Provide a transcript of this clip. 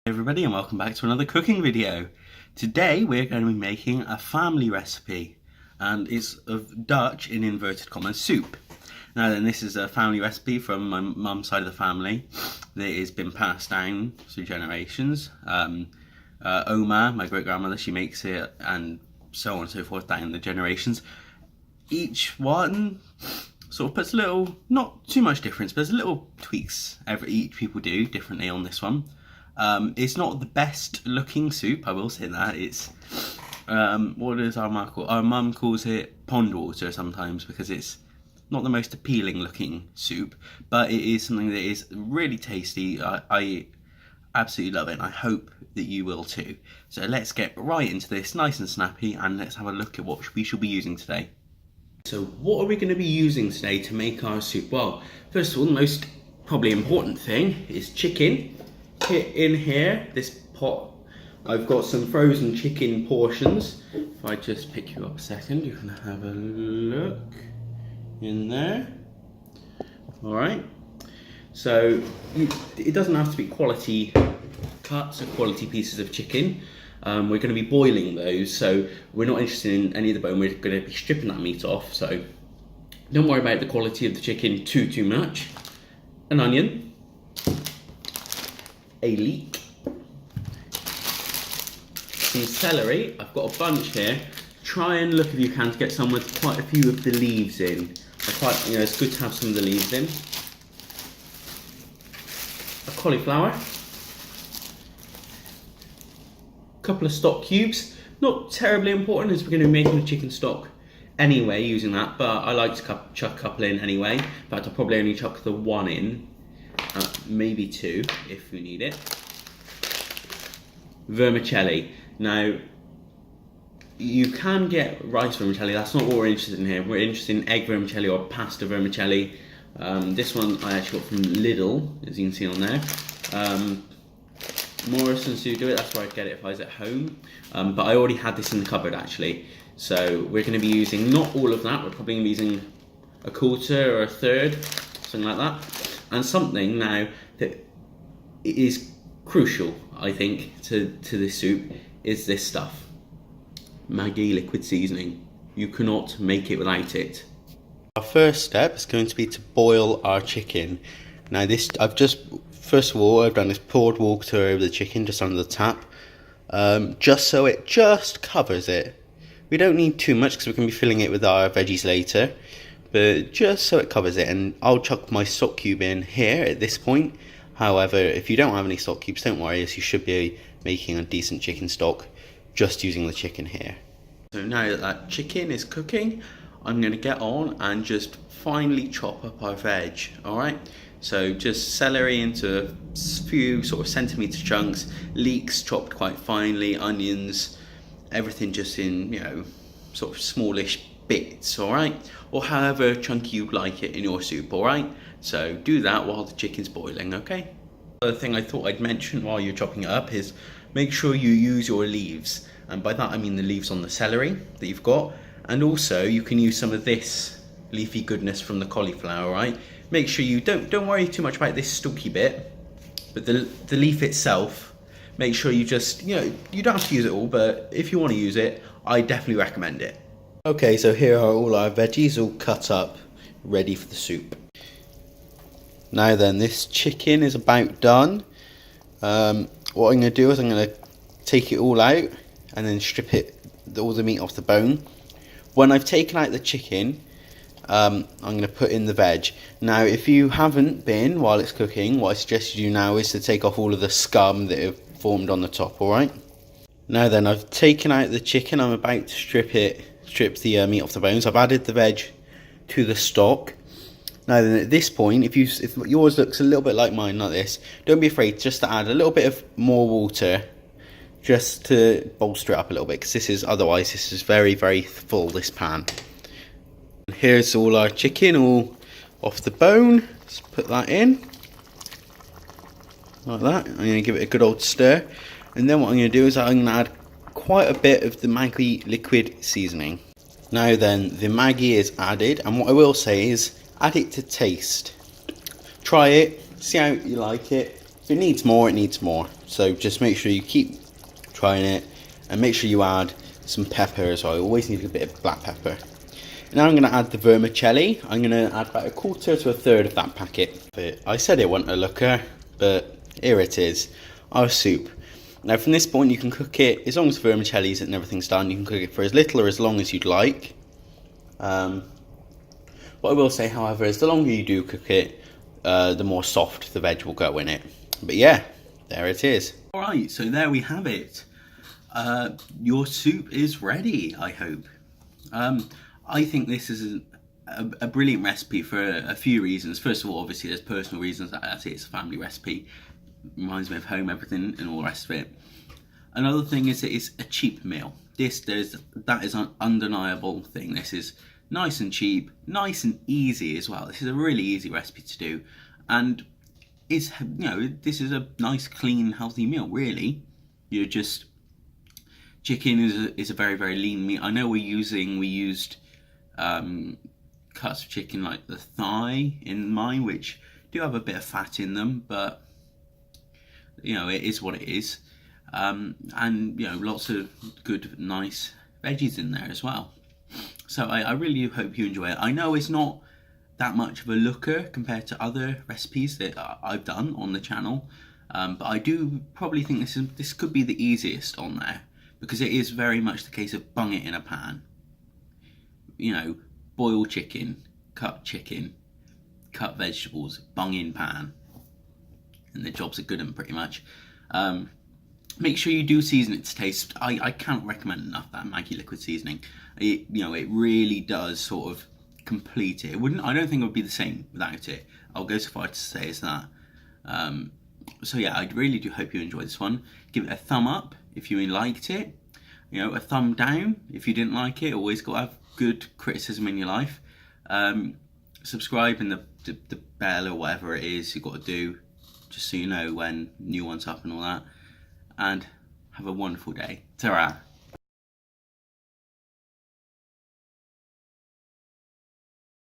Hey everybody, and welcome back to another cooking video. Today we're going to be making a family recipe, and it's of Dutch in inverted commas soup. Now then, this is a family recipe from my mum's side of the family that has been passed down through generations. Oma, my great grandmother, she makes it, and so on and so forth down the generations. Each one sort of puts a little, not too much difference, but there's little tweaks each people do differently on this one. It's not the best looking soup, I will say that. It's, what does our mum call? Our mum calls it pond water sometimes because it's not the most appealing looking soup, but it is something that is really tasty. I absolutely love it, and I hope that you will too. So let's get right into this, nice and snappy, and let's have a look at what we shall be using today. So what are we going to be using today to make our soup? Well, first of all, the most probably important thing is chicken. In here, this pot, I've got some frozen chicken portions. If I just pick you up a second, you can have a look in there. Alright, so it doesn't have to be quality cuts or quality pieces of chicken. We're going to be boiling those, so we're not interested in any of the bone. We're going to be stripping that meat off, so don't worry about the quality of the chicken too much. An onion, a leek, some celery. I've got a bunch here. Try and look if you can to get some with quite a few of the leaves in. It's good to have some of the leaves in. A cauliflower, a couple of stock cubes. Not terribly important as we're going to be making a chicken stock anyway using that, but I like to chuck a couple in anyway. In fact, I'll probably only chuck the one in. Maybe two if we need it. Vermicelli. Now, you can get rice vermicelli, that's not what we're interested in here. We're interested in egg vermicelli or pasta vermicelli. This one I actually got from Lidl, as you can see on there. Morrison's do it, that's where I'd get it if I was at home. But I already had this in the cupboard actually. So we're going to be using not all of that, we're probably going to be using a quarter or a third, something like that. And something now that is crucial, I think, to this soup is this stuff. Maggi liquid seasoning. You cannot make it without it. Our first step is going to be to boil our chicken. Now first of all, I've done this poured water over the chicken just under the tap, just so it just covers it. We don't need too much because we're going to be filling it with our veggies later. But just so it covers it, and I'll chuck my stock cube in here at this point. However, if you don't have any stock cubes, don't worry, as you should be making a decent chicken stock just using the chicken here. So now that that chicken is cooking, I'm going to get on and just finely chop up our veg, alright? So just celery into a few sort of centimetre chunks, leeks chopped quite finely, onions, everything just in, sort of smallish bits, alright? Or however chunky you'd like it in your soup, alright? So do that while the chicken's boiling, okay? Another thing I thought I'd mention while you're chopping it up is make sure you use your leaves. And by that I mean the leaves on the celery that you've got. And also you can use some of this leafy goodness from the cauliflower, right? Make sure you don't worry too much about this stalky bit, but the leaf itself, make sure you just, you don't have to use it all, but if you want to use it, I definitely recommend it. Okay, so here are all our veggies all cut up, ready for the soup. Now then, this chicken is about done. What I'm going to do is I'm going to take it all out and then strip all the meat off the bone. When I've taken out the chicken, I'm going to put in the veg. Now, if you haven't been while it's cooking, what I suggest you do now is to take off all of the scum that have formed on the top, alright? Now then, I've taken out the chicken, I'm about to strip the meat off the bones. I've added the veg to the stock. Now then, at this point, if yours looks a little bit like mine, like this, don't be afraid just to add a little bit of more water just to bolster it up a little bit, because otherwise this is very, very full, this pan. And here's all our chicken all off the bone. Let's put that in like that. I'm going to give it a good old stir, and then what I'm going to do is I'm going to add quite a bit of the Maggi liquid seasoning. Now then, the Maggi is added, and what I will say is add it to taste. Try it, see how you like it. If it needs more, it needs more. So just make sure you keep trying it, and make sure you add some pepper as well. You always need a bit of black pepper. Now I'm going to add the vermicelli. I'm going to add about 1/4 to 1/3 of that packet. I said it wasn't a looker, but here it is, our soup. Now from this point you can cook it, as long as the vermicelli's and everything's done, you can cook it for as little or as long as you'd like. What I will say, however, is the longer you do cook it, the more soft the veg will go in it. But yeah, there it is. Alright, so there we have it. Your soup is ready, I hope. I think this is a brilliant recipe for a few reasons. First of all, obviously there's personal reasons. That's it, it's a family recipe. Reminds me of home, everything, and all the rest of it. Another thing is it's a cheap meal. That is an undeniable thing. This is nice and cheap, nice and easy as well. This is a really easy recipe to do, and it's, you know, this is a nice, clean, healthy meal. Really, you're just chicken is a very, very lean meat. I know we used cuts of chicken like the thigh in mine, which do have a bit of fat in them, but you know, it is what it is. And you know, lots of good, nice veggies in there as well. So I really do hope you enjoy it. I know it's not that much of a looker compared to other recipes that I've done on the channel, but I do probably think this could be the easiest on there, because it is very much the case of bung it in a pan. You know, boil chicken, cut vegetables, bung in pan, and the job's a good one pretty much. Make sure you do season it to taste. I can't recommend enough that Maggi liquid seasoning. It really does sort of complete it. I don't think it would be the same without it. I'll go so far to say as that. So yeah, I really do hope you enjoyed this one. Give it a thumb up if you liked it. You know, a thumb down if you didn't like it. Always got to have good criticism in your life. Subscribe and the bell or whatever it is you've got to do, just so you know when new one's up and all that. And have a wonderful day. Ta-ra.